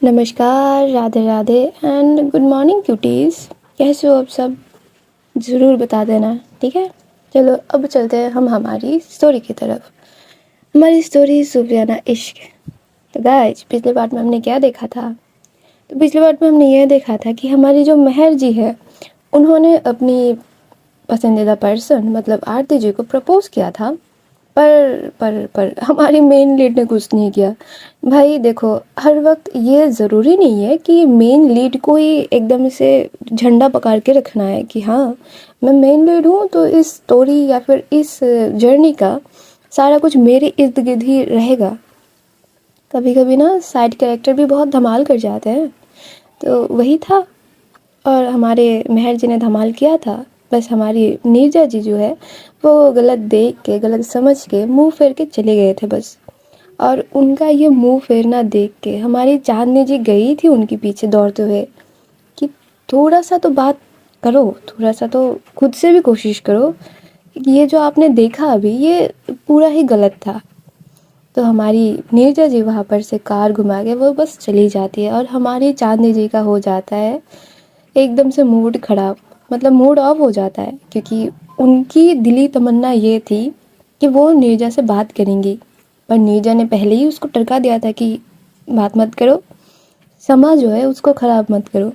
नमस्कार, Radhe Radhe and good morning cuties. कैसे हो आप सब? ज़रूर बता देना, ठीक है। चलो अब चलते हैं हम हमारी स्टोरी की तरफ। हमारी स्टोरी सूफियाना इश्क। तो गाइस, पिछले पार्ट में हमने क्या देखा था? तो पिछले पार्ट में हमने यह देखा था कि हमारी जो मेहर जी है, उन्होंने अपनी पसंदीदा पर्सन मतलब आरती जी को प्रपोज़ किया था। पर हमारी मेन लीड ने कुछ नहीं किया। भाई देखो, हर वक्त ये ज़रूरी नहीं है कि मेन लीड को ही एकदम से झंडा पकड़ के रखना है कि हाँ मैं मेन लीड हूँ तो इस स्टोरी या फिर इस जर्नी का सारा कुछ मेरे इर्द गिर्द ही रहेगा। कभी कभी ना साइड कैरेक्टर भी बहुत धमाल कर जाते हैं, तो वही था। और हमारे मेहर जी ने धमाल किया था। बस हमारी नीरजा जी जो है वो गलत देख के गलत समझ के मुंह फेर के चले गए थे बस। और उनका ये मुंह फेरना देख के हमारी चांदनी जी गई थी उनके पीछे दौड़ते हुए कि थोड़ा सा तो बात करो, थोड़ा सा तो खुद से भी कोशिश करो। ये जो आपने देखा अभी ये पूरा ही गलत था। तो हमारी नीरजा जी वहाँ पर से कार घुमा के वो बस चली जाती है और हमारी चांदनी जी का हो जाता है एकदम से मूड खराब, मतलब मूड ऑफ हो जाता है, क्योंकि उनकी दिली तमन्ना ये थी कि वो नीरजा से बात करेंगी। पर नीरजा ने पहले ही उसको टरका दिया था कि बात मत करो, समा जो है उसको ख़राब मत करो।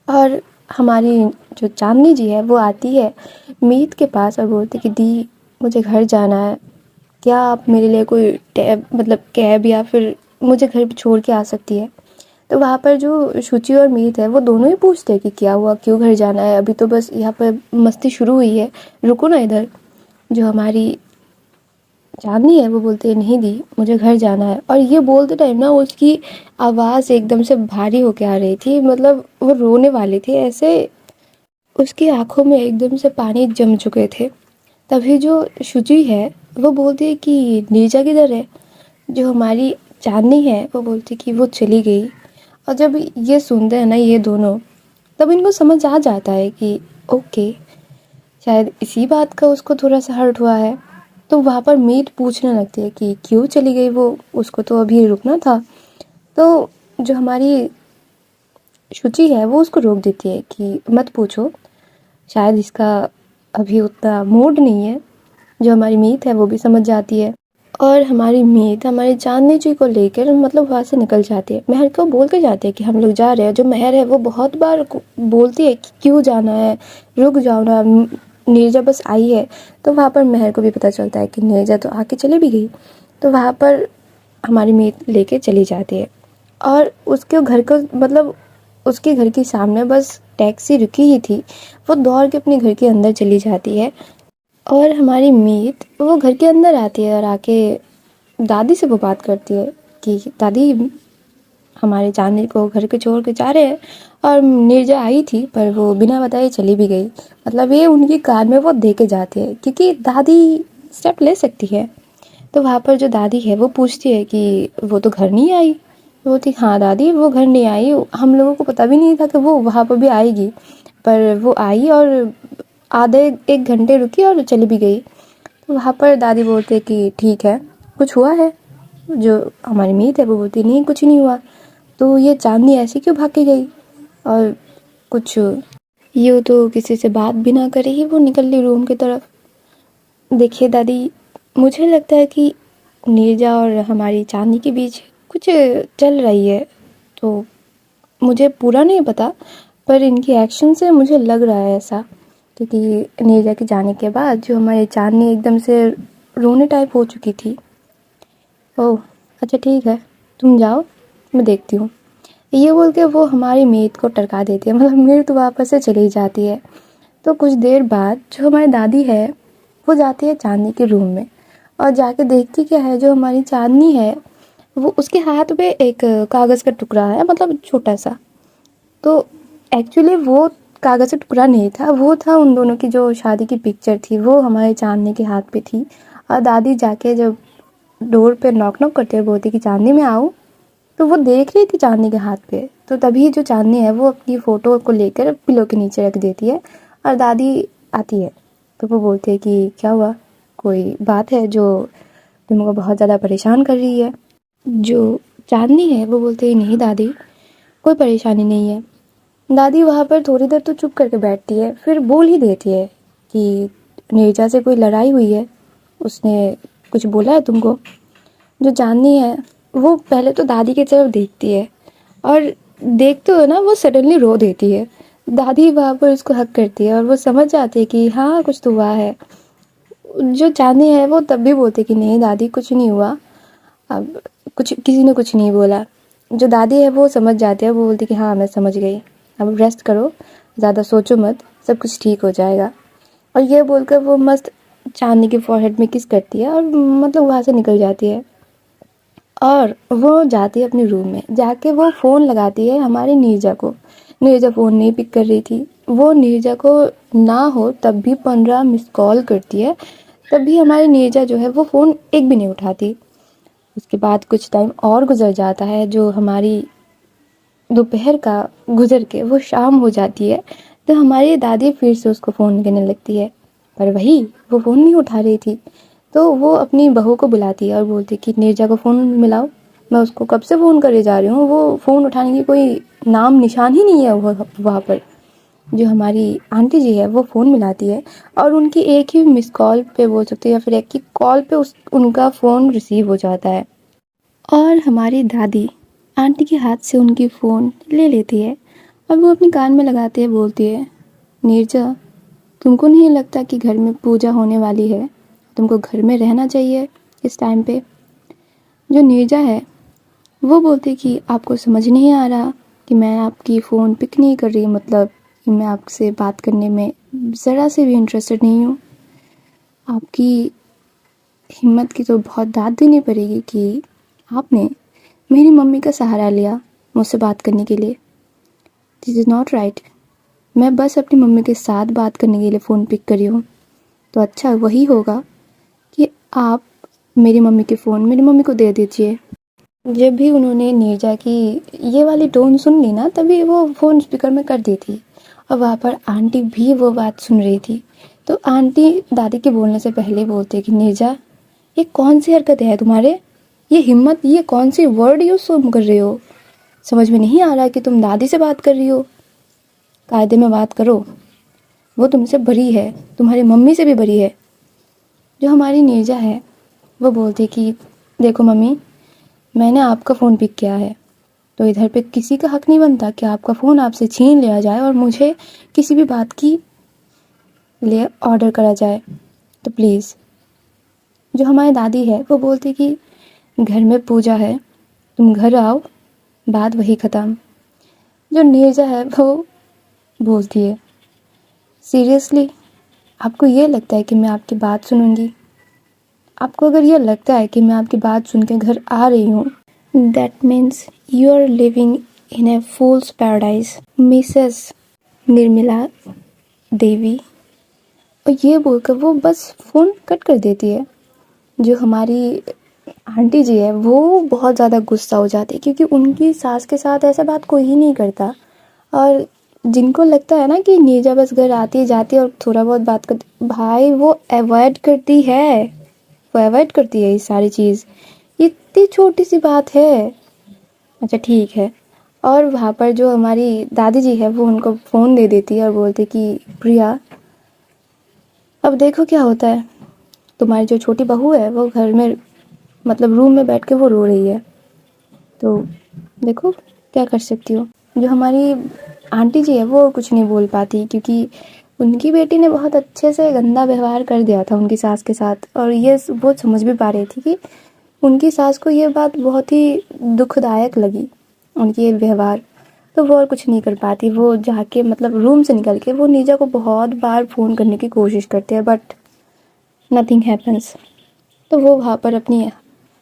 और हमारी जो चांदनी जी है वो आती है मीत के पास और बोलती कि दी मुझे घर जाना है, क्या आप मेरे लिए कोई कैब या फिर मुझे घर पे छोड़ के आ सकती है। तो वहाँ पर जो शुचि और मीत है वो दोनों ही पूछते हैं कि क्या हुआ, क्यों घर जाना है, अभी तो बस यहाँ पर मस्ती शुरू हुई है, रुको ना इधर। जो हमारी चांदनी है वो बोलती है नहीं दी मुझे घर जाना है। और ये बोलते टाइम ना उसकी आवाज़ एकदम से भारी होके आ रही थी, मतलब वो रोने वाली थी ऐसे, उसकी आंखों में एकदम से पानी जम चुके थे। तभी जो शुचि है वो बोलती है कि नीरजा किधर है। जो हमारी चांदनी है वो बोलती कि वो चली गई। और जब ये सुनते हैं ना ये दोनों, तब इनको समझ आ जाता है कि ओके, शायद इसी बात का उसको थोड़ा सा हर्ट हुआ है। तो वहाँ पर मीत पूछने लगती है कि क्यों चली गई वो, उसको तो अभी रुकना था। तो जो हमारी शुचि है वो उसको रोक देती है कि मत पूछो, शायद इसका अभी उतना मूड नहीं है। जो हमारी मीत है वो भी समझ जाती है और हमारी मीत हमारी चांदनी जी को लेकर मतलब वहाँ से निकल जाती है। महर को बोल के जाती है कि हम लोग जा रहे हैं। जो महर है वो बहुत बार बोलती है कि क्यों जाना है, रुक जाओ ना, नीरजा बस आई है। तो वहाँ पर महर को भी पता चलता है कि नीरजा तो आके चली भी गई। तो वहाँ पर हमारी मीत लेके चली जाती है और उसके घर को मतलब उसके घर के सामने बस टैक्सी रुकी ही थी, वो दौड़ के अपने घर के अंदर चली जाती है। और हमारी मीत वो घर के अंदर आती है और आके दादी से वो बात करती है कि दादी हमारे चांदनी को घर के छोड़ के जा रहे हैं। और नीरजा आई थी पर वो बिना बताए चली भी गई, मतलब ये उनकी कार में वो दे के जाती है क्योंकि दादी स्टेप ले सकती है। तो वहाँ पर जो दादी है वो पूछती है कि वो तो घर नहीं आई। वो थी हाँ दादी वो घर नहीं आई, हम लोगों को पता भी नहीं था कि वो वहाँ पर भी आएगी, पर वो आई और आधे एक घंटे रुकी और चली भी गई। तो वहाँ पर दादी बोलते कि ठीक है, कुछ हुआ है। जो हमारी मीत है वो बोलती नहीं कुछ नहीं हुआ। तो ये चांदनी ऐसी क्यों भाग के गई, और कुछ यूँ तो किसी से बात भी ना करे ही वो निकल ली रूम की तरफ। देखिए दादी, मुझे लगता है कि नीरजा और हमारी चांदनी के बीच कुछ चल रही है। तो मुझे पूरा नहीं पता, पर इनकी एक्शन से मुझे लग रहा है ऐसा, क्योंकि नीरजा के जाने के बाद जो हमारी चांदनी एकदम से रोने टाइप हो चुकी थी। ओह अच्छा ठीक है, तुम जाओ, मैं देखती हूँ। ये बोल के वो हमारी मीत को टरका देती है, मतलब मीत वापस से चली जाती है। तो कुछ देर बाद जो हमारी दादी है वो जाती है चांदनी के रूम में और जाके देखती क्या है, जो हमारी चांदनी है वो उसके हाथ में एक कागज़ का टुकड़ा है, मतलब छोटा सा। तो एक्चुअली वो कागज़ का टुकड़ा नहीं था, वो था उन दोनों की जो शादी की पिक्चर थी, वो हमारे चांदनी के हाथ पे थी। और दादी जाके जब डोर पे नॉक नॉक करते हुए बोलती कि चांदनी में आओ, तो वो देख रही थी चांदनी के हाथ पे। तो तभी जो चांदनी है वो अपनी फ़ोटो को लेकर पिलो के नीचे रख देती है और दादी आती है। तो वो बोलती है कि क्या हुआ, कोई बात है जो तुमको बहुत ज़्यादा परेशान कर रही है। जो चांदनी है। वो बोलते हैं नहीं दादी, कोई परेशानी नहीं है। दादी वहाँ पर थोड़ी देर तो चुप करके बैठती है, फिर बोल ही देती है कि नीरजा से कोई लड़ाई हुई है, उसने कुछ बोला है तुमको। जो चांदनी है वो पहले तो दादी की तरफ देखती है और देखते हो ना वो सडनली रो देती है। दादी वहाँ पर उसको हक करती है और वो समझ जाती है कि हाँ कुछ तो हुआ है। जो चांदनी है वो तब भी बोलती है कि नहीं दादी कुछ नहीं हुआ, अब कुछ किसी ने कुछ नहीं बोला। जो दादी है वो समझ जाती है, वो बोलती है कि हाँ मैं समझ गई, अब रेस्ट करो, ज़्यादा सोचो मत, सब कुछ ठीक हो जाएगा। और ये बोलकर वो मस्त चांदनी के फॉरहेड में किस करती है और मतलब वहाँ से निकल जाती है। और वो जाती है अपने रूम में, जाके वो फ़ोन लगाती है हमारी नीरजा को। नीरजा फ़ोन नहीं पिक कर रही थी। वो नीरजा को ना हो तब भी 15 मिस कॉल करती है, तब भी हमारी नीरजा जो है वो फ़ोन एक भी नहीं उठाती। उसके बाद कुछ टाइम और गुजर जाता है, जो हमारी दोपहर का गुजर के वो शाम हो जाती है, तो हमारी दादी फिर से उसको फ़ोन करने लगती है, पर वही वो फ़ोन नहीं उठा रही थी। तो वो अपनी बहू को बुलाती है और बोलती है कि नीरजा को फ़ोन मिलाओ, मैं उसको कब से फ़ोन करे जा रही हूँ, वो फ़ोन उठाने की कोई नाम निशान ही नहीं है वहाँ पर। जो हमारी आंटी जी है वो फ़ोन मिलाती है और उनकी एक ही मिस कॉल पे बोल सकते हैं या फिर एक ही कॉल पे उनका फ़ोन रिसीव हो जाता है। और हमारी दादी आंटी के हाथ से उनकी फ़ोन ले लेती है और वो अपने कान में लगाते हुए बोलती है, नीरजा तुमको नहीं लगता कि घर में पूजा होने वाली है, तुमको घर में रहना चाहिए इस टाइम पे। जो नीरजा है वो बोलती कि आपको समझ नहीं आ रहा कि मैं आपकी फ़ोन पिक नहीं कर रही, मतलब कि मैं आपसे बात करने में ज़रा से भी इंटरेस्टेड नहीं हूँ। आपकी हिम्मत की तो बहुत दाद देनी पड़ेगी कि आपने मेरी मम्मी का सहारा लिया मुझसे बात करने के लिए। This is not right. मैं बस अपनी मम्मी के साथ बात करने के लिए फ़ोन पिक करी हूँ, तो अच्छा वही होगा कि आप मेरी मम्मी के फ़ोन मेरी मम्मी को दे दीजिए। जब भी उन्होंने नीरजा की ये वाली टोन सुन ली ना, तभी वो फ़ोन स्पीकर में कर दी थी और वहाँ पर आंटी भी वो बात सुन रही थी। तो आंटी दादी के बोलने से पहले बोलते कि नीरजा ये कौन सी हरकत है तुम्हारे, ये हिम्मत, ये कौन सी वर्ड यूज़ तुम कर रहे हो, समझ में नहीं आ रहा कि तुम दादी से बात कर रही हो, कायदे में बात करो, वो तुमसे बड़ी है, तुम्हारी मम्मी से भी बड़ी है। जो हमारी नीरजा है वो बोलती कि देखो मम्मी, मैंने आपका फ़ोन पिक किया है, तो इधर पे किसी का हक नहीं बनता कि आपका फ़ोन आपसे छीन लिया जाए और मुझे किसी भी बात की लिए ऑर्डर करा जाए। तो प्लीज़। जो हमारी दादी है वो बोलती कि घर में पूजा है, तुम घर आओ, बात वही ख़त्म। जो नीरजा है वो बोलती है, सीरियसली आपको ये लगता है कि मैं आपकी बात सुनूंगी? आपको अगर ये लगता है कि मैं आपकी बात सुन के घर आ रही हूँ, that means you are living in a fool's paradise, Mrs Nirmala Devi. और ये बोलकर वो बस फ़ोन कट कर देती है। जो हमारी आंटी जी है वो बहुत ज़्यादा गुस्सा हो जाती है, क्योंकि उनकी सास के साथ ऐसा बात कोई ही नहीं करता। और जिनको लगता है ना कि नीरजा बस घर आती जाती है और थोड़ा बहुत बात करती, भाई वो अवॉइड करती है, वो अवॉइड करती है ये सारी चीज़, इतनी छोटी सी बात है। अच्छा ठीक है। और वहाँ पर जो हमारी दादी जी है वो उनको फ़ोन दे देती है और बोलती कि प्रिया अब देखो क्या होता है, तुम्हारी जो छोटी बहू है वो घर में मतलब रूम में बैठ के वो रो रही है, तो देखो क्या कर सकती हो। जो हमारी आंटी जी है वो कुछ नहीं बोल पाती, क्योंकि उनकी बेटी ने बहुत अच्छे से गंदा व्यवहार कर दिया था उनकी सास के साथ, और ये वो समझ भी पा रही थी कि उनकी सास को ये बात बहुत ही दुखदायक लगी, उनकी ये व्यवहार। तो वो और कुछ नहीं कर पाती, वो जाके मतलब रूम से निकल के वो नीरजा को बहुत बार फ़ोन करने की कोशिश करते हैं, बट नथिंग हैपन्स। तो वो वहाँ पर अपनी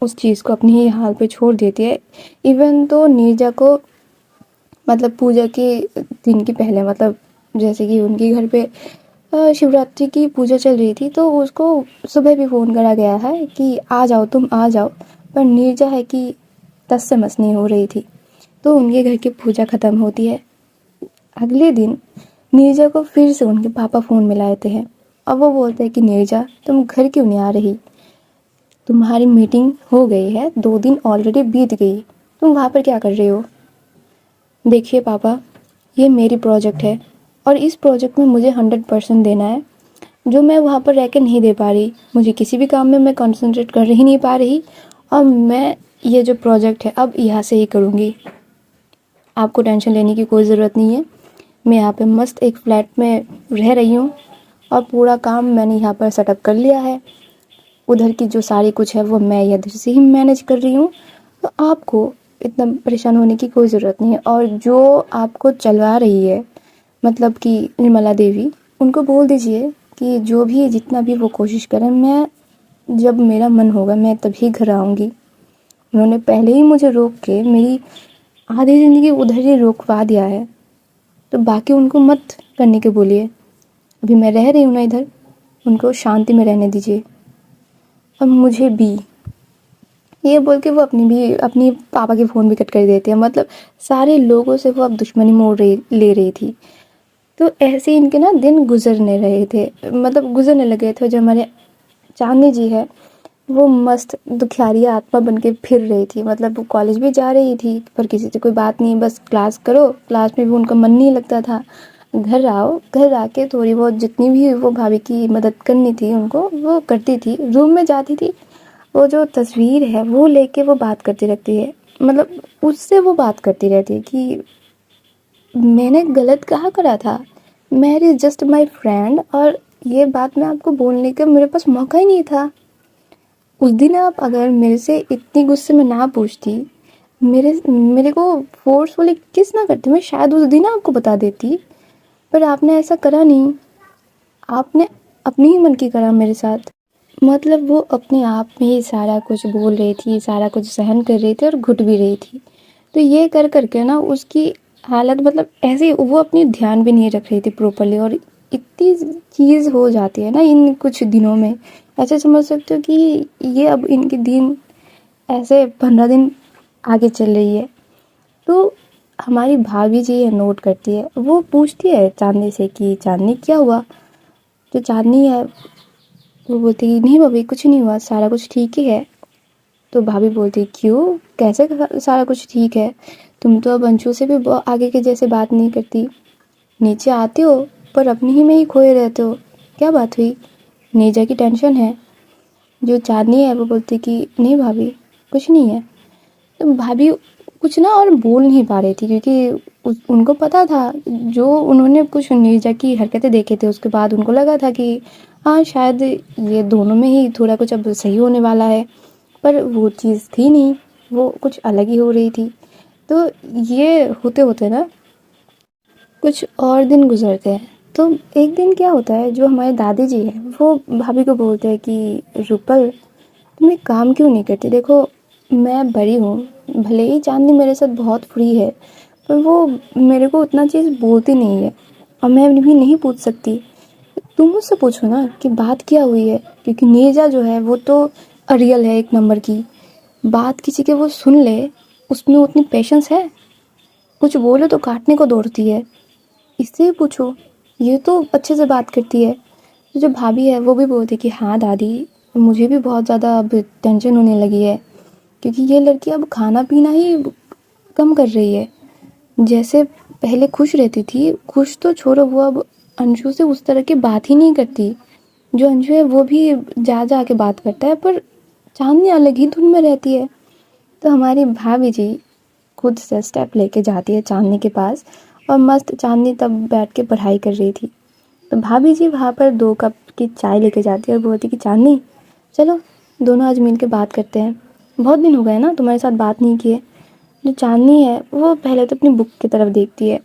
उस चीज़ को अपनी ही हाल पे छोड़ देती है। इवन तो नीरजा को मतलब पूजा के दिन की पहले, मतलब जैसे कि उनके घर पे शिवरात्रि की पूजा चल रही थी, तो उसको सुबह भी फ़ोन करा गया है कि आ जाओ तुम आ जाओ, पर नीरजा है कि तस से मस नहीं हो रही थी। तो उनके घर की पूजा ख़त्म होती है। अगले दिन नीरजा को फिर से उनके पापा फ़ोन मिलाते हैं और वो बोलते हैं कि नीरजा तुम घर क्यों नहीं आ रही, तुम्हारी मीटिंग हो गई है, 2 दिन ऑलरेडी बीत गई, तुम वहाँ पर क्या कर रही हो? देखिए पापा, ये मेरी प्रोजेक्ट है और इस प्रोजेक्ट में मुझे 100% देना है, जो मैं वहाँ पर रह के नहीं दे पा रही। मुझे किसी भी काम में मैं कंसंट्रेट कर ही नहीं पा रही और मैं ये जो प्रोजेक्ट है अब यहाँ से ही करूँगी। आपको टेंशन लेने की कोई ज़रूरत नहीं है। मैं यहाँ पे मस्त एक फ्लैट में रह रही हूँ और पूरा काम मैंने यहाँ पर सेटअप कर लिया है। उधर की जो सारी कुछ है वो मैं इधर से ही मैनेज कर रही हूँ, तो आपको इतना परेशान होने की कोई ज़रूरत नहीं है। और जो आपको चलवा रही है, मतलब कि निर्मला देवी, उनको बोल दीजिए कि जो भी जितना भी वो कोशिश करें, मैं जब मेरा मन होगा मैं तभी घर आऊँगी। उन्होंने पहले ही मुझे रोक के मेरी आधी ज़िंदगी उधर ही रोकवा दिया है, तो बाकी उनको मत करने के बोलिए। अभी मैं रह रही हूँ ना इधर, उनको शांति में रहने दीजिए और मुझे भी। ये बोल के वो अपनी पापा के फ़ोन भी कट कर देते हैं। मतलब सारे लोगों से वो अब दुश्मनी ले रही थी। तो ऐसे इनके ना दिन गुजरने रहे थे, मतलब गुजरने लगे थे। जो हमारे चांदनी जी है वो मस्त दुखियारी आत्मा बन के फिर रही थी। मतलब वो कॉलेज भी जा रही थी पर किसी से कोई बात नहीं, बस क्लास करो। क्लास में भी उनका मन नहीं लगता था। घर आओ, घर आके थोड़ी बहुत जितनी भी वो भाभी की मदद करनी थी उनको वो करती थी। रूम में जाती थी, वो जो तस्वीर है वो लेके वो बात करती रहती है। मतलब उससे वो बात करती रहती है कि मैंने गलत कहाँ करा था, मैरी जस्ट माई फ्रेंड, और ये बात मैं आपको बोलने का मेरे पास मौका ही नहीं था। उस दिन आप अगर मेरे से इतनी गुस्से में ना पूछती, मेरे को फोर्सफुली किस ना करती, मैं शायद उस दिन आपको बता देती। पर आपने ऐसा करा नहीं, आपने अपनी ही मन की करा मेरे साथ। मतलब वो अपने आप में ही सारा कुछ बोल रही थी, सारा कुछ सहन कर रही थी और घुट भी रही थी। तो ये कर करके ना उसकी हालत, मतलब ऐसे वो अपनी ध्यान भी नहीं रख रही थी प्रॉपरली। और इतनी चीज़ हो जाती है ना इन कुछ दिनों में, ऐसे समझ सकते हो कि ये अब इनके दिन ऐसे 15 दिन आगे चल रही है। तो हमारी भाभी जी ये नोट करती है, वो पूछती है चांदनी से कि चांदनी क्या हुआ। जो चांदनी है वो बोलती है नहीं भाभी कुछ नहीं हुआ, सारा कुछ ठीक ही है। तो भाभी बोलती क्यों, कैसे सारा कुछ ठीक है, तुम तो अब अंशु से भी आगे के जैसे बात नहीं करती, नीचे आते हो पर अपनी ही में ही खोए रहते हो, क्या बात हुई, नेजा की टेंशन है। जो चांदनी है वो बोलती कि नहीं भाभी कुछ नहीं है। तो भाभी कुछ ना और बोल नहीं पा रही थी, क्योंकि उनको पता था, जो उन्होंने कुछ नीरजा की हरकतें देखे थे उसके बाद उनको लगा था कि हाँ शायद ये दोनों में ही थोड़ा कुछ अब सही होने वाला है। पर वो चीज़ थी नहीं, वो कुछ अलग ही हो रही थी। तो ये होते होते ना कुछ और दिन गुजरते हैं। तो एक दिन क्या होता है, जो हमारे दादी जी हैं वो भाभी को बोलते हैं कि रूपल तुम एक काम क्यों नहीं करती, देखो मैं बड़ी हूँ, भले ही चांदनी मेरे साथ बहुत फ्री है पर वो मेरे को उतना चीज़ बोलती नहीं है और मैं भी नहीं पूछ सकती। तुम मुझसे पूछो ना कि बात क्या हुई है, क्योंकि नीरजा जो है वो तो अरियल है, एक नंबर की। बात किसी के वो सुन ले, उसमें उतनी पेशेंस है, कुछ बोले तो काटने को दौड़ती है। इससे ही पूछो, ये तो अच्छे से बात करती है। तो जो भाभी है वो भी बोलती कि हाँ दादी मुझे भी बहुत ज़्यादा अब टेंशन होने लगी है, क्योंकि ये लड़की अब खाना पीना ही कम कर रही है। जैसे पहले खुश रहती थी, खुश तो छोड़ो, वो अब अंशु से उस तरह की बात ही नहीं करती। जो अंशु है वो भी जा के बात करता है, पर चांदनी अलग ही धुन में रहती है। तो हमारी भाभी जी खुद से स्टेप लेके जाती है चांदनी के पास, और मस्त चांदनी तब बैठ के पढ़ाई कर रही थी। तो भाभी जी वहाँ पर 2 कप की चाय लेके जाती है और बोलती कि चांदनी चलो दोनों आज मिल के बात करते हैं, बहुत दिन हो गए ना तुम्हारे साथ बात नहीं किए। जो चांदनी है वो पहले तो अपनी बुक की तरफ देखती है,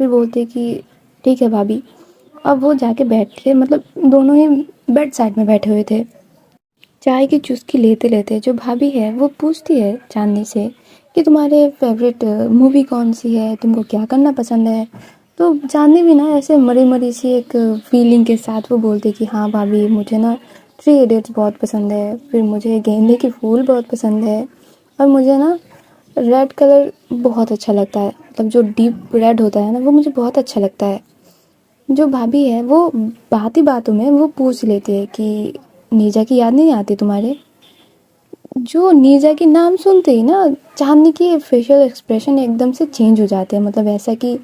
फिर बोलती है कि ठीक है भाभी। अब वो जाके बैठती है, मतलब दोनों ही बेड साइड में बैठे हुए थे। चाय की चुस्की लेते लेते जो भाभी है वो पूछती है चांदनी से कि तुम्हारे फेवरेट मूवी कौन सी है, तुमको क्या करना पसंद है। तो चांदनी भी ना ऐसे मरी मरी सी एक फीलिंग के साथ वो बोलती कि हाँ भाभी मुझे ना 3 इडियट्स बहुत पसंद है, फिर मुझे गेंदे के फूल बहुत पसंद है, और मुझे ना रेड कलर बहुत अच्छा लगता है, मतलब जो डीप रेड होता है ना वो मुझे बहुत अच्छा लगता है। जो भाभी है वो बात ही बातों में वो पूछ लेती है कि नीजा की याद नहीं आती तुम्हारे। जो नीरजा की नाम सुनते ही ना चांदनी की फेशियल एक्सप्रेशन एकदम से चेंज हो जाते हैं, मतलब ऐसा कि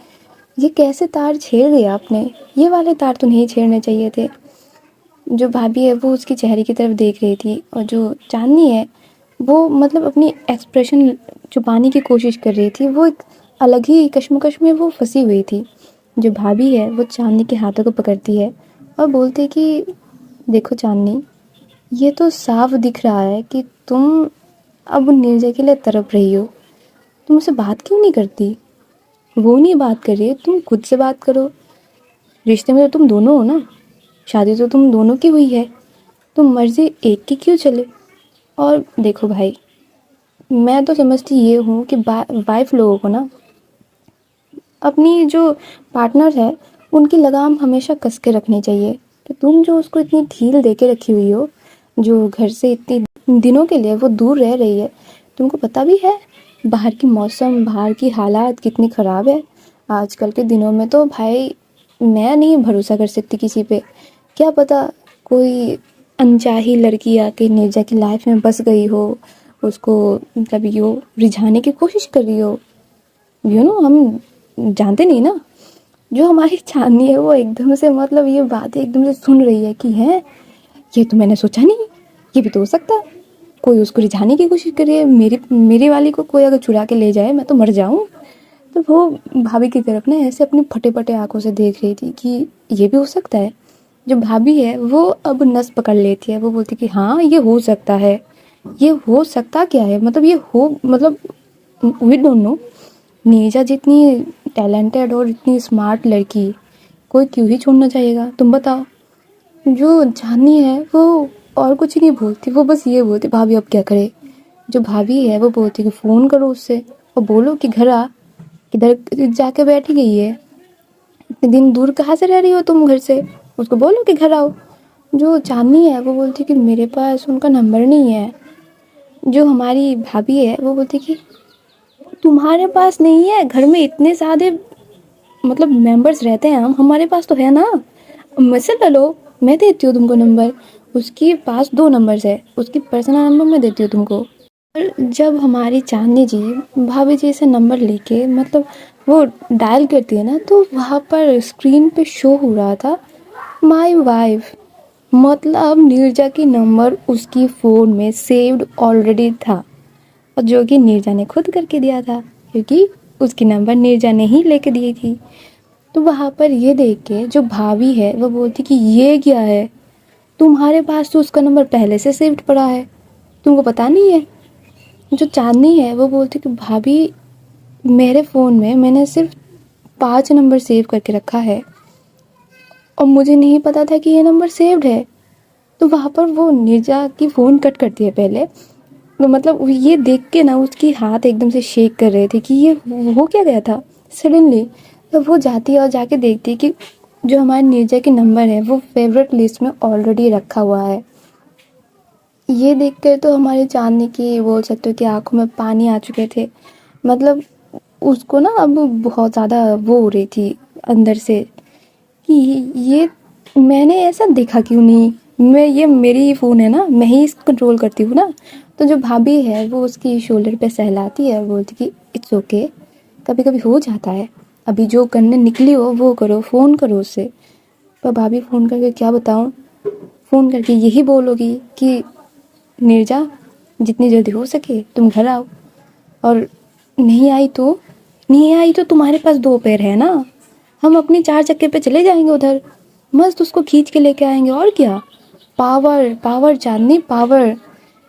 ये कैसे तार छेड़ दिया आपने, ये वाले तार तो नहीं छेड़ने चाहिए थे। जो भाभी है वो उसके चेहरे की तरफ देख रही थी और जो चांदनी है वो मतलब अपनी एक्सप्रेशन छुपाने की कोशिश कर रही थी। वो एक अलग ही कश्मकश में वो फंसी हुई थी। जो भाभी है वो चांदनी के हाथों को पकड़ती है और बोलती है कि देखो चांदनी, ये तो साफ दिख रहा है कि तुम अब नीरजा के लिए तड़प रही हो। तुम उससे बात क्यों नहीं करती? वो नहीं बात कर रही है, तुम खुद से बात करो। रिश्ते में तो तुम दोनों हो ना, शादी तो तुम दोनों की हुई है, तो मर्जी एक की क्यों चले? और देखो भाई, मैं तो समझती ये हूँ कि वाइफ लोगों को ना अपनी जो पार्टनर है उनकी लगाम हमेशा कस के रखनी चाहिए। तो तुम जो उसको इतनी ढील दे के रखी हुई हो, जो घर से इतने दिनों के लिए वो दूर रह रही है, तुमको पता भी है बाहर की मौसम, बाहर की हालात कितनी ख़राब है आजकल के दिनों में। तो भाई मैं नहीं भरोसा कर सकती किसी पे। क्या पता कोई अनचाही लड़की आके नीरजा की लाइफ में बस गई हो, उसको मतलब यो रिझाने की कोशिश कर रही हो। हम जानते नहीं ना। जो हमारी चांदनी है वो एकदम से मतलब ये बातें एकदम से सुन रही है कि है ये तो मैंने सोचा नहीं, ये भी तो हो सकता है। कोई उसको रिझाने की कोशिश कर रही है, मेरी वाली को कोई अगर चुरा के ले जाए मैं तो मर जाऊं। तो वो भाभी की तरफ ना ऐसे अपनी फटे फटे आंखों से देख रही थी कि ये भी हो सकता है। जो भाभी है वो अब नस पकड़ लेती है, वो बोलती कि हाँ ये हो सकता है। ये हो सकता क्या है, मतलब ये हो मतलब वी डोंट नो। नीरजा जितनी टैलेंटेड और इतनी स्मार्ट लड़की कोई क्यों ही छोड़ना चाहेगा, तुम बताओ। जो जानी है वो और कुछ नहीं बोलती, वो बस ये बोलती भाभी अब क्या करे। जो भाभी है वो बोलती कि फ़ोन करो उससे और बोलो कि घर आ, किधर जाके बैठी गई है, इतने दिन दूर कहाँ से रह रही हो तुम घर से, उसको बोलो कि घर आओ। जो चांदनी है वो बोलती कि मेरे पास उनका नंबर नहीं है। जो हमारी भाभी है वो बोलती कि तुम्हारे पास नहीं है, घर में इतने सारे मतलब मेंबर्स रहते हैं, हम हमारे पास तो है ना, मुझसे ले लो, मैं देती हूँ तुमको नंबर। उसके पास 2 नंबर्स है, उसकी पर्सनल नंबर मैं देती हूँ तुमको। और जब हमारी चांदनी जी भाभी जी से नंबर लेके मतलब वो डायल करती है ना, तो वहाँ पर स्क्रीन पे शो हो रहा था माय वाइफ। मतलब नीरजा की नंबर उसकी फ़ोन में सेव्ड ऑलरेडी था, और जो कि नीरजा ने खुद करके दिया था, क्योंकि उसकी नंबर नीरजा ने ही लेके दी थी। तो वहाँ पर ये देख के जो भाभी है वो बोलती कि ये क्या है, तुम्हारे पास तो उसका नंबर पहले से सेव्ड पड़ा है, तुमको पता नहीं है। जो चांदनी है वो बोलती कि भाभी मेरे फ़ोन में मैंने सिर्फ 5 नंबर सेव करके रखा है और मुझे नहीं पता था कि ये नंबर सेव्ड है। तो वहाँ पर वो नीरजा की फ़ोन कट करती है पहले। तो मतलब ये देख के ना उसकी हाथ एकदम से शेक कर रहे थे कि ये हो क्या गया था सडनली। तो वो जाती है और जाके देखती है कि जो हमारे नीरजा के नंबर है वो फेवरेट लिस्ट में ऑलरेडी रखा हुआ है। ये देखकर तो हमारी चांदनी की बोल सकते हो कि आंखों में पानी आ चुके थे। मतलब उसको ना अब बहुत ज़्यादा वो हो रही थी अंदर से कि ये मैंने ऐसा देखा क्यों नहीं, मैं ये मेरी ही फ़ोन है ना, मैं ही इसको कंट्रोल करती हूँ ना। तो जो भाभी है वो उसकी शोल्डर पे सहलाती है और बोलती कि इट्स ओके, कभी कभी हो जाता है, अभी जो करने निकली हो वो करो, फ़ोन करो उससे। पर भाभी फ़ोन करके क्या बताऊँ, फ़ोन करके यही बोलोगी कि नीरजा जितनी जल्दी हो सके तुम घर आओ, और नहीं आई तो तुम्हारे पास 2 पैर है ना, हम अपनी 4 चक्के पे चले जाएंगे उधर, मस्त उसको खींच के लेके आएंगे। और क्या, पावर पावर चांदनी पावर,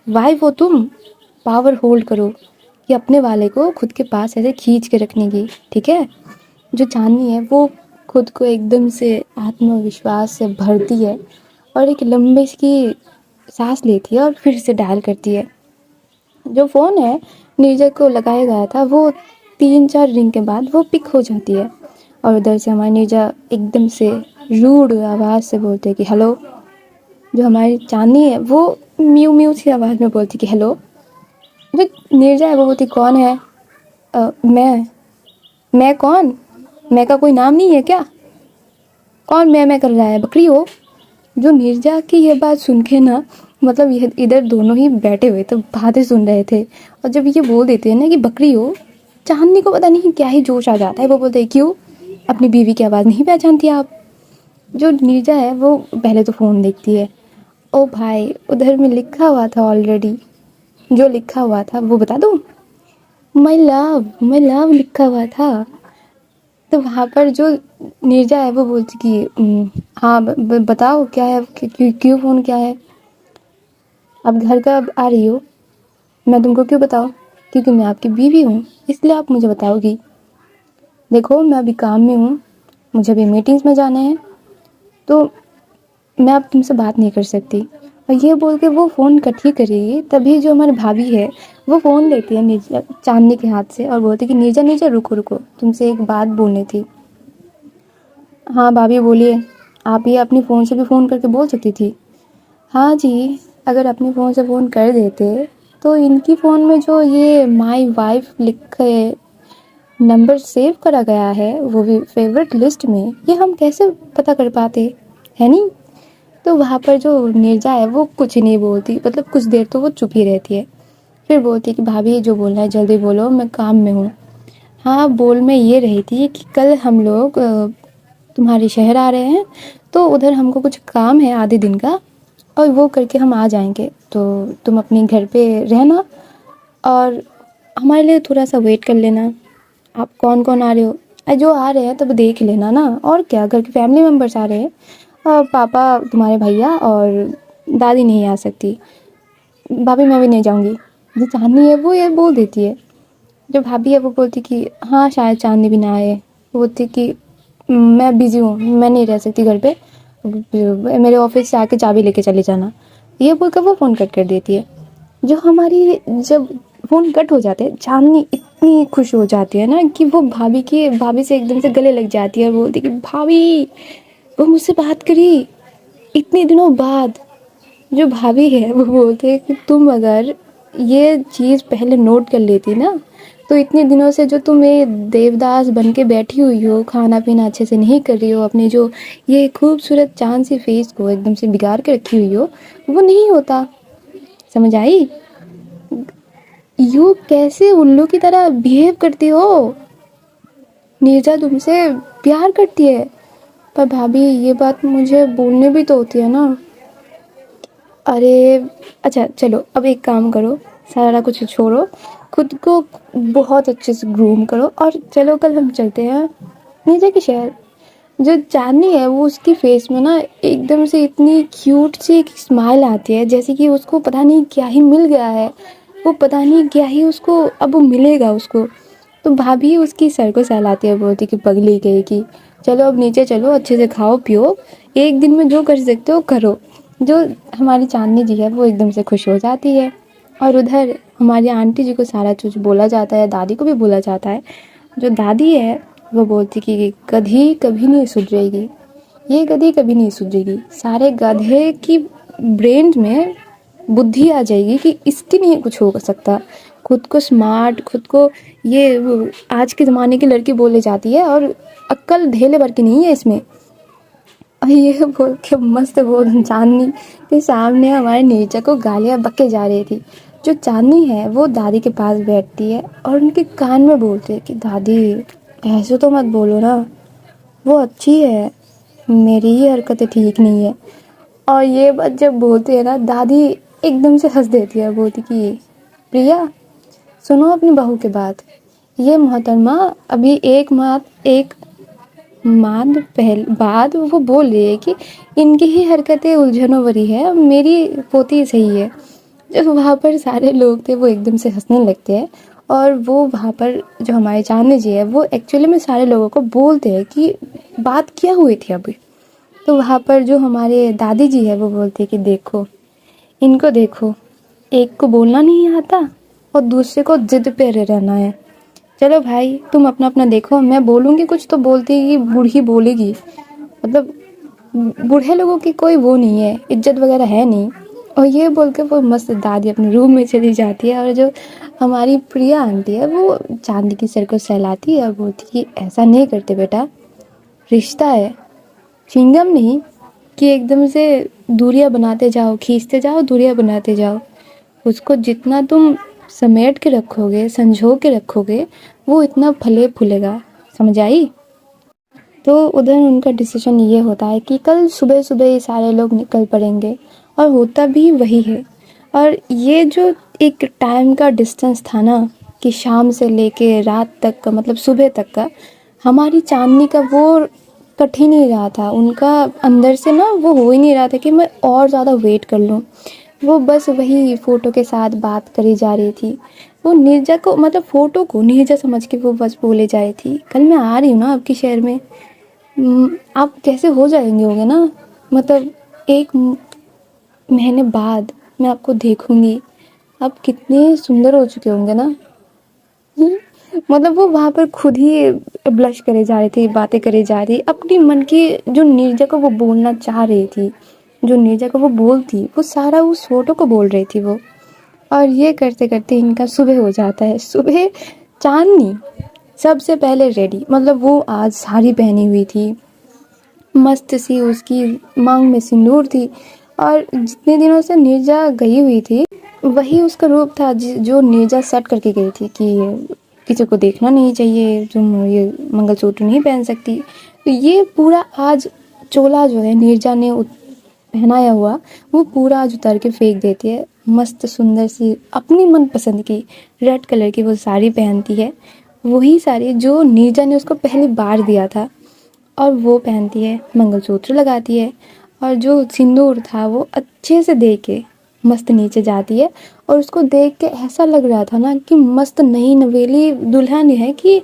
वाइफ हो तुम, पावर होल्ड करो कि अपने वाले को खुद के पास ऐसे खींच के रखने की, ठीक है। जो चांदनी है वो खुद को एकदम से आत्मविश्वास से भरती है और एक लंबी की सांस लेती है और फिर से डायल करती है। जो फ़ोन है नीरजा को लगाया गया था वो 3-4 रिंग के बाद वो पिक हो जाती है, और उधर से हमारी नीरजा एकदम से रूड आवाज़ से बोलते हैं कि हेलो। जो हमारी चांदनी है वो म्यू म्यू सी आवाज़ में बोलती कि हेलो। जो नीरजा है वो बोलती कौन है? मैं कौन? मैं का कोई नाम नहीं है क्या? कौन मैं कर रहा है, बकरी हो? जो नीरजा की ये बात सुन के ना मतलब ये इधर दोनों ही बैठे हुए तो बातें सुन रहे थे, और जब ये बोल देते हैं ना कि बकरी हो, चांदनी को पता नहीं क्या ही जोश आ जाता है। वो बोलते हैं क्यों, अपनी बीवी की आवाज़ नहीं पहचानती आप? जो नीरजा है वो पहले तो फ़ोन देखती है। ओ भाई, उधर में लिखा हुआ था ऑलरेडी, जो लिखा हुआ था वो बता दूँ, माई लव लिखा हुआ था। तो वहाँ पर जो नीरजा है वो बोलती कि हाँ बताओ क्या है, क्यों फ़ोन किया है? आप घर कब आ रही हो? मैं तुमको क्यों बताऊँ? क्योंकि मैं आपकी बीवी हूँ, इसलिए आप मुझे बताओगी। देखो मैं अभी काम में हूँ, मुझे अभी मीटिंग्स में जाना है, तो मैं अब तुमसे बात नहीं कर सकती। और ये बोल के वो फ़ोन कट ही करेगी, तभी जो हमारी भाभी है वो फ़ोन लेती है नीरजा चांदनी के हाथ से और बोलती कि नीरजा नीरजा रुको रुको, तुमसे एक बात बोलनी थी। हाँ भाभी बोलिए, आप ये अपनी फ़ोन से भी फ़ोन करके बोल सकती थी। हाँ जी, अगर अपने फ़ोन से फ़ोन कर देते तो इनकी फ़ोन में जो ये माई वाइफ लिख के नंबर सेव करा गया है, वो भी फेवरेट लिस्ट में, ये हम कैसे पता कर पाते, है नहीं? तो वहाँ पर जो नीरजा है वो कुछ नहीं बोलती, मतलब कुछ देर तो वो चुप ही रहती है। फिर बोलती है कि भाभी जो बोलना है जल्दी बोलो, मैं काम में हूँ। हाँ, बोल में ये रही थी कि कल हम लोग तुम्हारे शहर आ रहे हैं, तो उधर हमको कुछ काम है आधे दिन का, और वो करके हम आ जाएंगे, तो तुम अपने घर पे रहना और हमारे लिए थोड़ा सा वेट कर लेना। आप कौन कौन आ रहे हो? जो आ रहे हैं तब देख लेना ना, और क्या, घर के फैमिली मेम्बर्स आ रहे हैं, पापा, तुम्हारे भैया और दादी नहीं आ सकती। भाभी मैं भी नहीं जाऊंगी। जो चांदनी है वो ये बोल देती है। जो भाभी है वो बोलती कि हाँ शायद चांदनी भी ना आए। वो बोलती कि मैं बिज़ी हूँ, मैं नहीं रह सकती घर पे, मेरे ऑफिस से आके चाबी लेके चले जाना। ये बोलकर वो फ़ोन कट कर देती है। जो हमारी जब फ़ोन कट हो जाते हैं, चांदनी इतनी खुश हो जाती है ना कि वो भाभी से एकदम से गले लग जाती है और बोलती कि भाभी वो मुझसे बात करी इतने दिनों बाद। जो भाभी है वो बोलते हैं कि तुम अगर ये चीज़ पहले नोट कर लेती ना, तो इतने दिनों से जो तुम ये देवदास बन के बैठी हुई हो, खाना पीना अच्छे से नहीं कर रही हो, अपने जो ये खूबसूरत चांद सी फेस को एकदम से बिगाड़ के रखी हुई हो, वो नहीं होता। समझ आई? यू कैसे उल्लू की तरह बिहेव करती हो? नीरजा तुमसे प्यार करती है, पर भाभी ये बात मुझे बोलने भी तो होती है ना। अरे अच्छा चलो, अब एक काम करो, सारा कुछ छोड़ो, खुद को बहुत अच्छे से ग्रूम करो और चलो कल हम चलते हैं नीचे के शहर। जो चांदनी है वो उसकी फेस में ना एकदम से इतनी क्यूट सी एक स्माइल आती है, जैसे कि उसको पता नहीं क्या ही मिल गया है, वो पता नहीं क्या ही उसको अब वो मिलेगा उसको। तो भाभी उसकी सर को सहलाती है, बोलती कि पगली गई की, चलो अब नीचे चलो, अच्छे से खाओ पियो, एक दिन में जो कर सकते हो करो। जो हमारी चांदनी जी है वो एकदम से खुश हो जाती है, और उधर हमारी आंटी जी को सारा कुछ बोला जाता है, दादी को भी बोला जाता है। जो दादी है वो बोलती कि गधी कभी नहीं सुधरेगी, ये गधी कभी नहीं सुधरेगी, सारे गधे की ब्रेन में बुद्धि आ जाएगी कि इसकी नहीं कुछ हो सकता। खुद को स्मार्ट, खुद को ये आज के ज़माने की लड़की बोले जाती है, और अक्ल ढेले भर की नहीं है इसमें। और ये बोल के मस्त बोल चांदनी के सामने हमारे नीरजा को गालियाँ बके जा रही थी। जो चांदनी है वो दादी के पास बैठती है और उनके कान में बोलती है कि दादी ऐसे तो मत बोलो ना, वो अच्छी है, मेरी ही हरकतें ठीक नहीं है। और ये बात जब बोलती है ना, दादी एकदम से हंस देती है, बोलती कि प्रिया सुनो अपनी बहू के बात, ये मोहतरमा अभी एक माद पहल बाद वो बोल रही है कि इनकी ही हरकतें उलझनों भरी है, मेरी पोती सही है। जब वहाँ पर सारे लोग थे वो एकदम से हंसने लगते हैं, और वो वहाँ पर जो हमारे चांदनी जी है वो एक्चुअली में सारे लोगों को बोलते हैं कि बात क्या हुई थी अभी। तो वहाँ पर जो हमारे दादी जी है वो बोलते हैं कि देखो इनको देखो, एक को बोलना नहीं आता और दूसरे को जिद पे रहना है। चलो भाई तुम अपना अपना देखो, मैं बोलूँगी कुछ तो बोलती ही बूढ़ी बोलेगी, मतलब बूढ़े लोगों की कोई वो नहीं है, इज्जत वगैरह है नहीं। और ये बोल के वो मस्त दादी अपने रूम में चली जाती है, और जो हमारी प्रिया आंटी है वो चांदी की सर को सहलाती है और बोलती है कि ऐसा नहीं करते बेटा, रिश्ता है, चिंगम नहीं। कि एकदम से दूरियां बनाते जाओ, खींचते जाओ, दूरियां बनाते जाओ। उसको जितना तुम समेट के रखोगे, संजो के रखोगे, वो इतना फले फूलेगा। समझ आई? तो उधर उनका डिसीजन ये होता है कि कल सुबह सुबह ये सारे लोग निकल पड़ेंगे, और होता भी वही है। और ये जो एक टाइम का डिस्टेंस था ना, कि शाम से लेके रात तक का, मतलब सुबह तक का, हमारी चांदनी का वो कट ही नहीं रहा था। उनका अंदर से ना वो हो ही नहीं रहा था कि मैं और ज़्यादा वेट कर लूँ। वो बस वही फ़ोटो के साथ बात करी जा रही थी। वो नीरजा को, मतलब फ़ोटो को नीरजा समझ के वो बस बोले जा रही थी, कल मैं आ रही हूँ ना आपके शहर में। आप कैसे हो जाएंगे, होंगे ना, मतलब 1 महीने बाद मैं आपको देखूंगी, आप कितने सुंदर हो चुके होंगे ना। मतलब वो वहाँ पर खुद ही ब्लश करे जा रही थी, बातें करे जा रही, अपनी मन की जो नीरजा को वो बोलना चाह रही थी, जो नीरजा को वो बोलती, वो सारा उस फोटो को बोल रही थी वो। और ये करते करते इनका सुबह हो जाता है। सुबह चांदनी सबसे पहले रेडी, मतलब वो आज साड़ी पहनी हुई थी, मस्त सी, उसकी मांग में सिंदूर थी, और जितने दिनों से नीरजा गई हुई थी वही उसका रूप था जो नीरजा सेट करके गई थी कि किसी को देखना नहीं चाहिए, तुम ये मंगलसूत्र नहीं पहन सकती। तो ये पूरा आज चोला जो है नीरजा ने पहनाया हुआ, वो पूरा आज उतार के फेंक देती है। मस्त सुंदर सी अपनी मनपसंद की रेड कलर की वो साड़ी पहनती है, वही साड़ी जो नीरजा ने उसको पहली बार दिया था, और वो पहनती है, मंगलसूत्र लगाती है, और जो सिंदूर था वो अच्छे से दे के मस्त नीचे जाती है। और उसको देख के ऐसा लग रहा था ना कि मस्त नई नवेली दुल्हन है, कि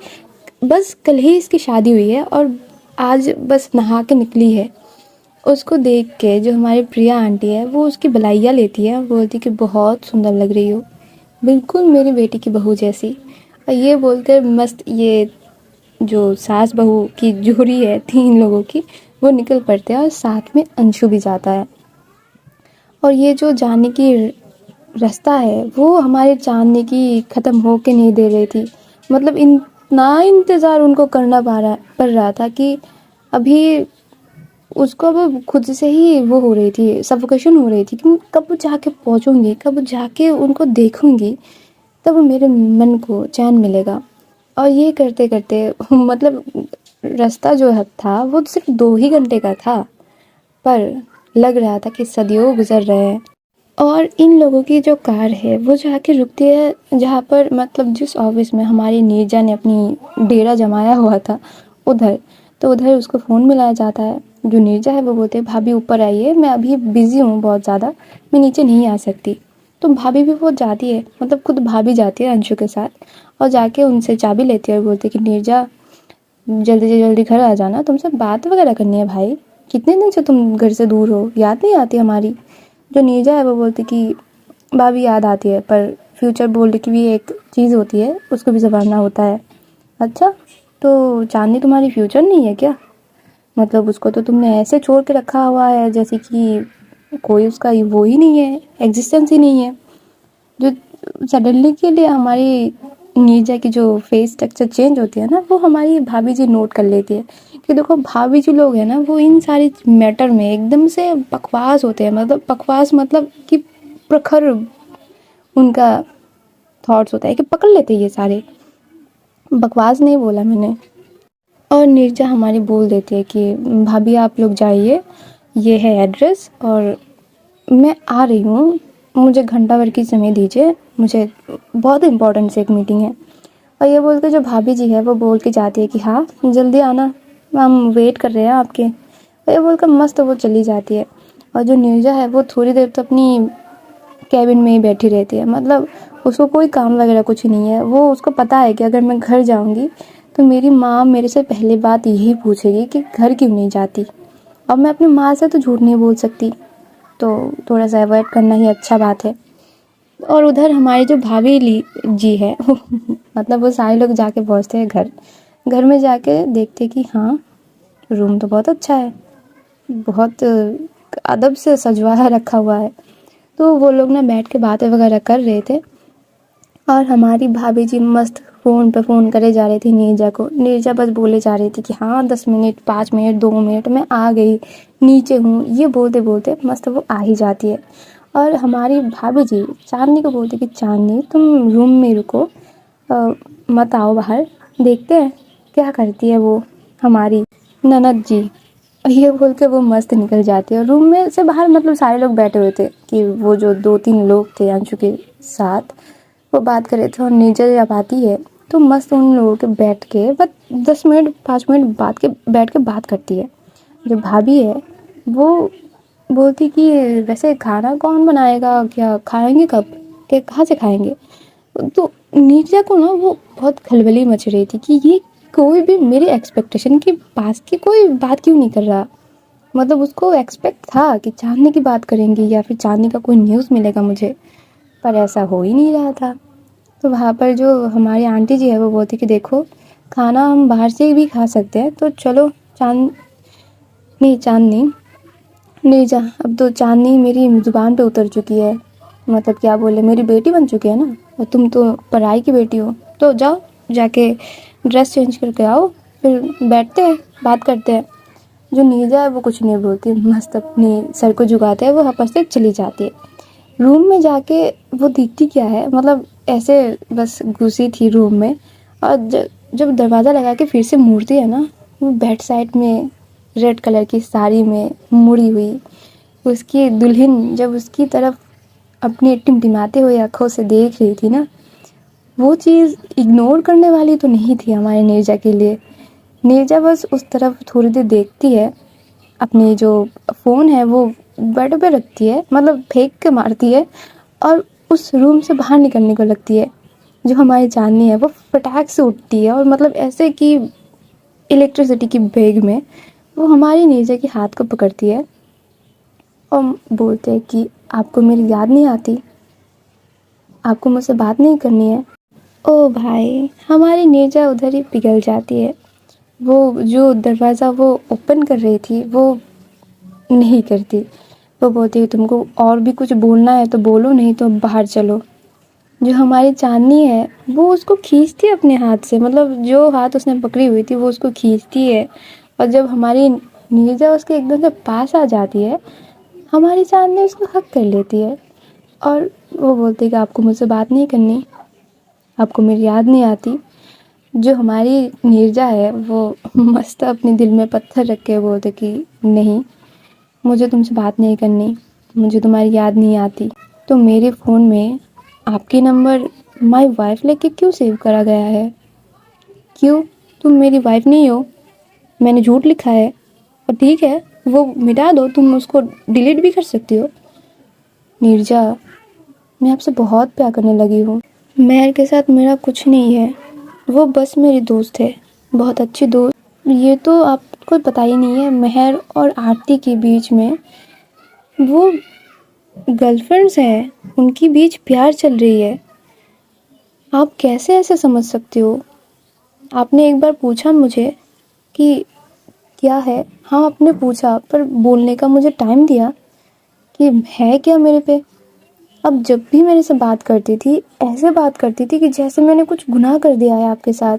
बस कल ही इसकी शादी हुई है और आज बस नहा के निकली है। उसको देख के जो हमारी प्रिया आंटी है वो उसकी बलाइयाँ लेती है, बोलती कि बहुत सुंदर लग रही हो, बिल्कुल मेरी बेटी की बहू जैसी। और ये बोलकर मस्त ये जो सास बहू की जोड़ी है 3 लोगों की, वो निकल पड़ते हैं, और साथ में अंशु भी जाता है। और ये जो जाने की रास्ता है वो हमारे चांदनी की ख़त्म हो के नहीं दे रही थी। मतलब इतना इंतज़ार उनको करना पड़ रहा था कि अभी उसको अब खुद से ही वो हो रही थी, सफोकेशन हो रही थी कि कब जाके पहुंचूंगी, कब जाके उनको देखूंगी, तब मेरे मन को चैन मिलेगा। और ये करते करते मतलब रास्ता जो था वो सिर्फ 2 ही घंटे का था, पर लग रहा था कि सदियों गुजर रहे हैं। और इन लोगों की जो कार है वो जाके रुकती है जहाँ पर, मतलब जिस ऑफिस में हमारी नीरजा ने अपनी डेरा जमाया हुआ था, उधर। तो उधर उसको फ़ोन मिलाया जाता है। जो नीरजा है वो बोलते हैं भाभी ऊपर आइए, मैं अभी बिज़ी हूँ बहुत ज़्यादा, मैं नीचे नहीं आ सकती। तो भाभी भी वो जाती है, मतलब खुद भाभी जाती है अंशु के साथ, और जाके उनसे चाबी लेती है और बोलती है कि नीरजा जल्दी से जल्दी घर आ जाना, तुमसे बात वगैरह करनी है भाई, कितने दिन से तुम घर से दूर हो, याद नहीं आती हमारी। जो नीरजा है वो बोलती कि भाभी याद आती है, पर फ्यूचर बोल्ड की भी एक चीज़ होती है, उसको भी संभालना होता है। अच्छा, तो चांदनी तुम्हारी फ्यूचर नहीं है क्या? मतलब उसको तो तुमने ऐसे छोड़ के रखा हुआ है जैसे कि कोई उसका वो ही नहीं है, एग्जिस्टेंस ही नहीं है। जो सडनली के लिए हमारी नीरजा की जो फेस स्ट्रक्चर चेंज होती है ना, वो हमारी भाभी जी नोट कर लेती है कि देखो भाभी जी लोग हैं ना, वो इन सारी मैटर में एकदम से बकवास होते हैं। मतलब बकवास मतलब कि प्रखर उनका थॉट्स होता है कि पकड़ लेते हैं, ये सारे बकवास नहीं बोला मैंने। और नीरजा हमारी बोल देती है कि भाभी आप लोग जाइए, ये है एड्रेस, और मैं आ रही हूँ, मुझे घंटा भर की समय दीजिए, मुझे बहुत इम्पोर्टेंट से एक मीटिंग है। और ये बोल के जो भाभी जी है वो बोल के जाती है कि हाँ जल्दी आना, हम वेट कर रहे हैं आपके। और ये बोल कर मस्त वो चली जाती है। और जो नीरजा है वो थोड़ी देर तो अपनी कैबिन में ही बैठी रहती है, मतलब उसको कोई काम वगैरह कुछ नहीं है। वो उसको पता है कि अगर मैं घर जाऊंगी तो मेरी माँ मेरे से पहली बात यही पूछेगी कि घर क्यों नहीं जाती। अब मैं अपनी माँ से तो झूठ नहीं बोल सकती, तो थोड़ा सा अवॉइड करना ही अच्छा बात है। और उधर हमारी जो भाभी जी है मतलब वो सारे लोग जाके पहुँचते हैं घर। घर में जाके देखते कि हाँ रूम तो बहुत अच्छा है, बहुत अदब से सजवाया रखा हुआ है। तो वो लोग ना बैठ के बातें वगैरह कर रहे थे, और हमारी भाभी जी मस्त फ़ोन पे फ़ोन करे जा रही थी नीरजा को। नीरजा बस बोले जा रही थी कि हाँ 10 मिनट, 5 मिनट, 2 मिनट मैं आ गई, नीचे हूँ। ये बोलते बोलते मस्त वो आ ही जाती है। और हमारी भाभी जी चांदनी को बोलती कि चांदनी तुम रूम में रुको, मत आओ बाहर, देखते हैं क्या करती है वो हमारी ननद जी। ये बोल के वो मस्त निकल जाती है। और रूम में से बाहर मतलब सारे लोग बैठे हुए थे कि वो जो 2-3 लोग थे अंशु के साथ, वो बात कर रहे थे। और नीरजा जब आती है तो मस्त उन लोगों के बैठ के बस 10 मिनट 5 मिनट बैठ के बात करती है। जो भाभी है वो बोलती कि वैसे खाना कौन बनाएगा, क्या खाएंगे, कब के कहाँ से खाएंगे। तो नीरजा को ना वो बहुत खलबली मच रही थी कि ये कोई भी मेरे एक्सपेक्टेशन के पास की कोई बात क्यों नहीं कर रहा। मतलब उसको एक्सपेक्ट था कि चांदनी की बात करेंगी या फिर चांदनी का कोई न्यूज़ मिलेगा मुझे, पर ऐसा हो ही नहीं रहा था। तो वहाँ पर जो हमारी आंटी जी है वो बोलती कि देखो खाना हम बाहर से भी खा सकते हैं, तो चलो चांदनी नीरजा, अब तो चांदनी मेरी ज़ुबान पे उतर चुकी है, मतलब क्या बोले, मेरी बेटी बन चुकी है ना, और तुम तो पराई की बेटी हो। तो जाओ जाके ड्रेस चेंज करके आओ, फिर बैठते हैं बात करते हैं। जो नीरजा है वो कुछ नहीं बोलती, मस्त अपनी सर को झुकाते हैं वो वापस से चली जाती है। रूम में जाके वो दिखती क्या है, मतलब ऐसे बस घुसी थी रूम में। और जब दरवाज़ा लगा के फिर से मुड़ती है ना, वो बेड साइड में रेड कलर की साड़ी में मुड़ी हुई उसकी दुल्हन जब उसकी तरफ अपनी टिमटिमाते हुए आँखों से देख रही थी ना, वो चीज़ इग्नोर करने वाली तो नहीं थी हमारे नीरजा के लिए। नीरजा बस उस तरफ थोड़ी देर देखती है, अपनी जो फ़ोन है वो बेड पे रखती है, मतलब फेंक के मारती है और उस रूम से बाहर निकलने को लगती है। जो हमारी चांदनी है वो फटाक से उठती है और मतलब ऐसे कि इलेक्ट्रिसिटी की बेग में वो हमारी नीरजा के हाथ को पकड़ती है और बोलते हैं कि आपको मेरी याद नहीं आती, आपको मुझसे बात नहीं करनी है। ओ भाई, हमारी नीरजा उधर ही पिघल जाती है। वो जो दरवाज़ा वो ओपन कर रही थी वो नहीं करती। वो बोलती है तुमको और भी कुछ बोलना है तो बोलो, नहीं तो बाहर चलो। जो हमारी चांदनी है वो उसको खींचती है अपने हाथ से, मतलब जो हाथ उसने पकड़ी हुई थी वो उसको खींचती है। और जब हमारी नीरजा उसके एकदम से पास आ जाती है, हमारी चांदनी उसको हक कर लेती है और वो बोलती है कि आपको मुझसे बात नहीं करनी, आपको मेरी याद नहीं आती। जो हमारी नीरजा है वो मस्त अपने दिल में पत्थर रख के बोलते कि नहीं, मुझे तुमसे बात नहीं करनी, मुझे तुम्हारी याद नहीं आती। तो मेरे फ़ोन में आपके नंबर माय वाइफ लेके क्यों सेव करा गया है? क्यों? तुम मेरी वाइफ नहीं हो, मैंने झूठ लिखा है। और ठीक है वो मिटा दो, तुम उसको डिलीट भी कर सकती हो। नीरजा, मैं आपसे बहुत प्यार करने लगी हूँ। महर के साथ मेरा कुछ नहीं है, वो बस मेरी दोस्त है, बहुत अच्छी दोस्त। ये तो आपको पता ही नहीं है, महर और आरती के बीच में वो गर्लफ्रेंड्स हैं, उनके बीच प्यार चल रही है। आप कैसे ऐसे समझ सकते हो? आपने एक बार पूछा मुझे कि क्या है, हाँ आपने पूछा, पर बोलने का मुझे टाइम दिया कि है क्या मेरे पे। अब जब भी मेरे से बात करती थी ऐसे बात करती थी कि जैसे मैंने कुछ गुनाह कर दिया है आपके साथ।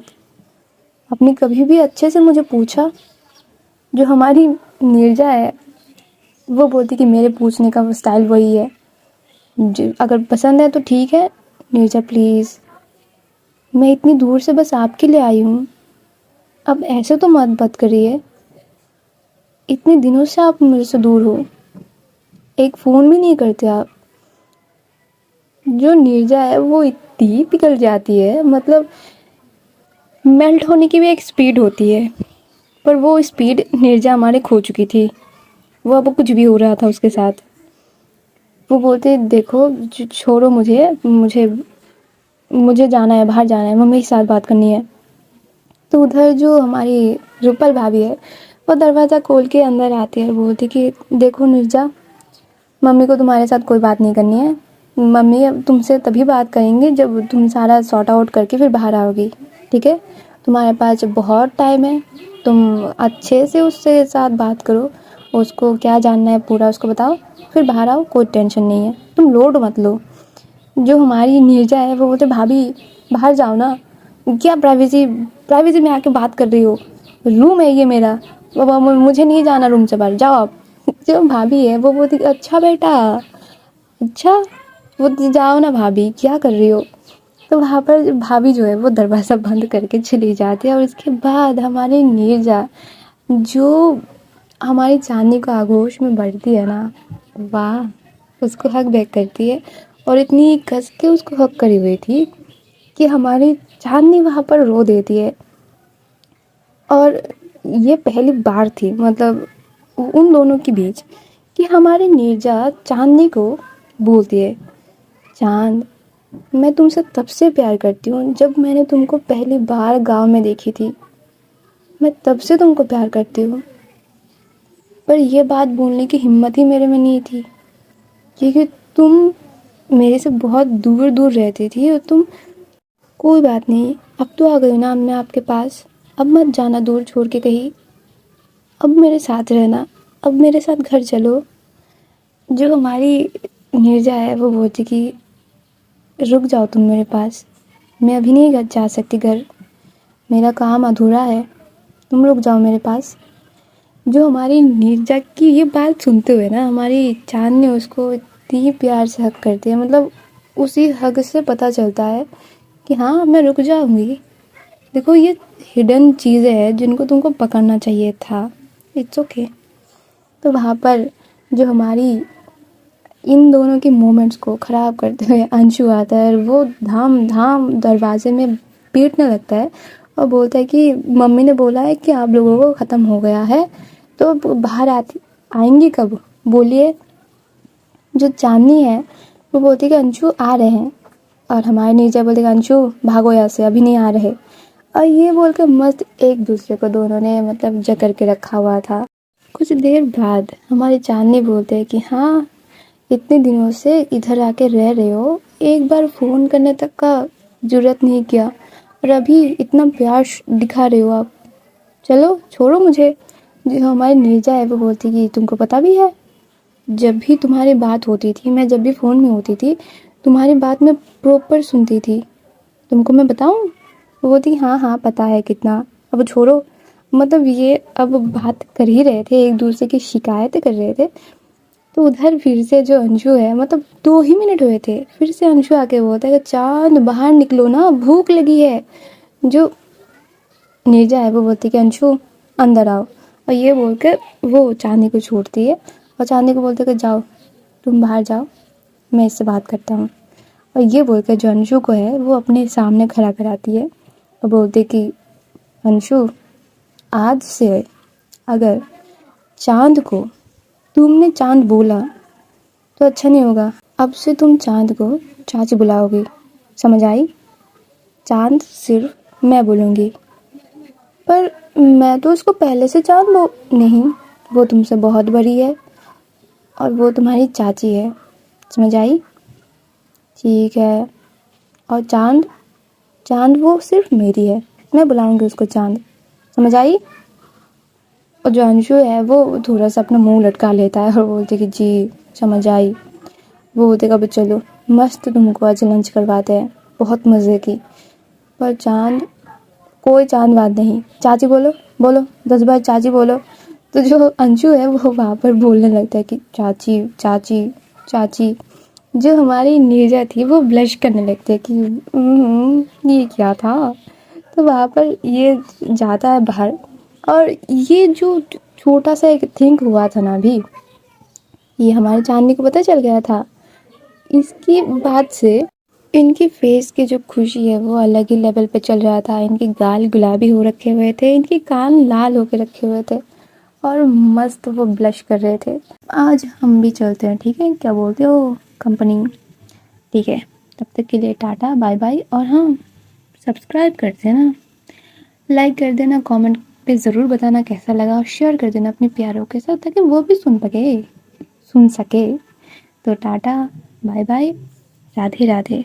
आपने कभी भी अच्छे से मुझे पूछा? जो हमारी नीरजा है वो बोलती कि मेरे पूछने का स्टाइल वही है, अगर पसंद है तो ठीक है। नीरजा प्लीज़, मैं इतनी दूर से बस आपके लिए आई हूँ, अब ऐसे तो मत बात करिए। इतने दिनों से आप मेरे से दूर हो, एक फ़ोन भी नहीं करते आप। जो नीरजा है वो इतनी पिघल जाती है, मतलब मेल्ट होने की भी एक स्पीड होती है, पर वो स्पीड नीरजा हमारे खो चुकी थी। वो अब कुछ भी हो रहा था उसके साथ। वो बोलते देखो छोड़ो मुझे मुझे मुझे जाना है, बाहर जाना है, मम्मी के साथ बात करनी है। तो उधर जो हमारी रूपल भाभी है वो दरवाज़ा खोल के अंदर आती है और बोलती कि देखो नीरजा, मम्मी को तुम्हारे साथ कोई बात नहीं करनी है। मम्मी अब तुमसे तभी बात करेंगे जब तुम सारा सॉर्ट आउट करके फिर बाहर आओगी, ठीक है? तुम्हारे पास बहुत टाइम है, तुम अच्छे से उससे साथ बात करो, उसको क्या जानना है पूरा उसको बताओ, फिर बाहर आओ, कोई टेंशन नहीं है, तुम लोड मत लो। जो हमारी नीरजा है वो बोलते भाभी बाहर जाओ ना, क्या प्राइवेसी प्राइवेसी में आके बात कर रही हो? रूम है ये मेरा, बाबा मुझे नहीं जाना रूम से बाहर, जाओ आप। जो भाभी है वो बोलती अच्छा बेटा, अच्छा वो जाओ ना भाभी, क्या कर रही हो? तो वहाँ पर भाभी जो है वो दरवाज़ा बंद करके चली जाती है। और उसके बाद हमारी नीरजा जो हमारी चांदनी को आगोश में बढ़ती है ना, वाह, उसको हक बैक करती है। और इतनी कस के उसको हक करी हुई थी कि हमारी चांदनी वहाँ पर रो देती है। और ये पहली बार थी मतलब उन दोनों के बीच कि हमारी नीरजा चांदनी को बोलती है, चांद मैं तुमसे तब से प्यार करती हूँ जब मैंने तुमको पहली बार गांव में देखी थी, मैं तब से तुमको प्यार करती हूँ। पर यह बात बोलने की हिम्मत ही मेरे में नहीं थी, क्योंकि तुम मेरे से बहुत दूर दूर रहती थी। और तुम, कोई बात नहीं, अब तो आ गई ना मैं आपके पास, अब मत जाना दूर छोड़ के कहीं, अब मेरे साथ रहना, अब मेरे साथ घर चलो। जो हमारी नीरजा है वो बोलती कि रुक जाओ तुम मेरे पास, मैं अभी नहीं जा सकती घर, मेरा काम अधूरा है, तुम रुक जाओ मेरे पास। जो हमारी नीरजा की ये बात सुनते हुए ना हमारी चांद ने उसको इतनी प्यार से हक करती है, मतलब उसी हक से पता चलता है कि हाँ मैं रुक जाऊंगी। देखो ये हिडन चीज़ें हैं जिनको तुमको पकड़ना चाहिए था, इट्स ओके। तो वहाँ पर जो हमारी इन दोनों के मोमेंट्स को ख़राब करते हुए अंशु आता है, वो धाम धाम दरवाजे में पीटने लगता है और बोलता है कि मम्मी ने बोला है कि आप लोगों को ख़त्म हो गया है, तो बाहर आएंगी कब, बोलिए। जो चांदनी है वो बोलती है कि अंशु आ रहे हैं, और हमारे नीचे बोलते कि अंशु भागो यहाँ से, अभी नहीं आ रहे। और ये बोल के मस्त एक दूसरे को दोनों ने मतलब जकड़ के रखा हुआ था। कुछ देर बाद हमारी चांदनी बोलते हैं कि हाँ इतने दिनों से इधर आके रह रहे हो, एक बार फ़ोन करने तक का जरूरत नहीं किया, और अभी इतना प्यार दिखा रहे हो आप, चलो छोड़ो मुझे। जो हमारी नीरजा है वो बोलती कि तुमको पता भी है, जब भी तुम्हारी बात होती थी, मैं जब भी फ़ोन में होती थी, तुम्हारी बात मैं प्रॉपर सुनती थी, तुमको मैं बताऊं? वो बोलती हाँ हाँ पता है कितना, अब छोड़ो। मतलब ये अब बात कर ही रहे थे, एक दूसरे की शिकायतें कर रहे थे। तो उधर फिर से जो अंशु है, मतलब 2 ही मिनट हुए थे, फिर से अंशु आके बोलता है कि चांद बाहर निकलो ना, भूख लगी है। जो नीरजा है वो बोलती है कि अंशु अंदर आओ, और ये बोलकर वो चांदनी को छोड़ती है और चांदनी को बोलते है कि जाओ तुम बाहर जाओ, मैं इससे बात करता हूँ। और ये बोलकर जो अंशु को है वो अपने सामने खड़ा कराती है और बोलती कि अंशु आज से अगर चांद को तुमने चांद बोला तो अच्छा नहीं होगा, अब से तुम चांद को चाची बुलाओगी, समझ आई? चांद सिर्फ मैं बोलूँगी। पर मैं तो उसको पहले से चांद नहीं, वो तुमसे बहुत बड़ी है और वो तुम्हारी चाची है, समझ आई? ठीक है। और चांद, चांद वो सिर्फ मेरी है, मैं बुलाऊंगी उसको चांद, समझ आई? और जो अंशु है वो थोड़ा सा अपना मुंह लटका लेता है और बोलते कि जी समझ आई। वो बोलते कभी चलो मस्त तुमको आज लंच करवाते हैं, बहुत मज़े की। पर चांद, कोई चांद बात नहीं, चाची बोलो, बोलो 10 बार चाची बोलो। तो जो अंशु है वो वहाँ पर बोलने लगता है कि चाची चाची चाची। जो हमारी नीरजा थी वो ब्लश करने लगती है कि ये क्या था। तो वहाँ पर ये जाता है बाहर, और ये जो छोटा सा एक थिंक हुआ था ना अभी, ये हमारे चांदनी को पता चल गया था। इसकी बात से इनकी फेस की जो खुशी है वो अलग ही लेवल पे चल रहा था। इनके गाल गुलाबी हो रखे हुए थे, इनके कान लाल होके रखे हुए थे, और मस्त वो ब्लश कर रहे थे। आज हम भी चलते हैं, ठीक है? क्या बोलते हो कंपनी? ठीक है, तब तक के लिए टाटा बाय बाय। और हाँ, सब्सक्राइब कर देना, लाइक कर देना, कमेंट पे ज़रूर बताना कैसा लगा, और शेयर कर देना अपने प्यारों के साथ ताकि वो भी सुन सके। तो tata bye bye, Radhe Radhe.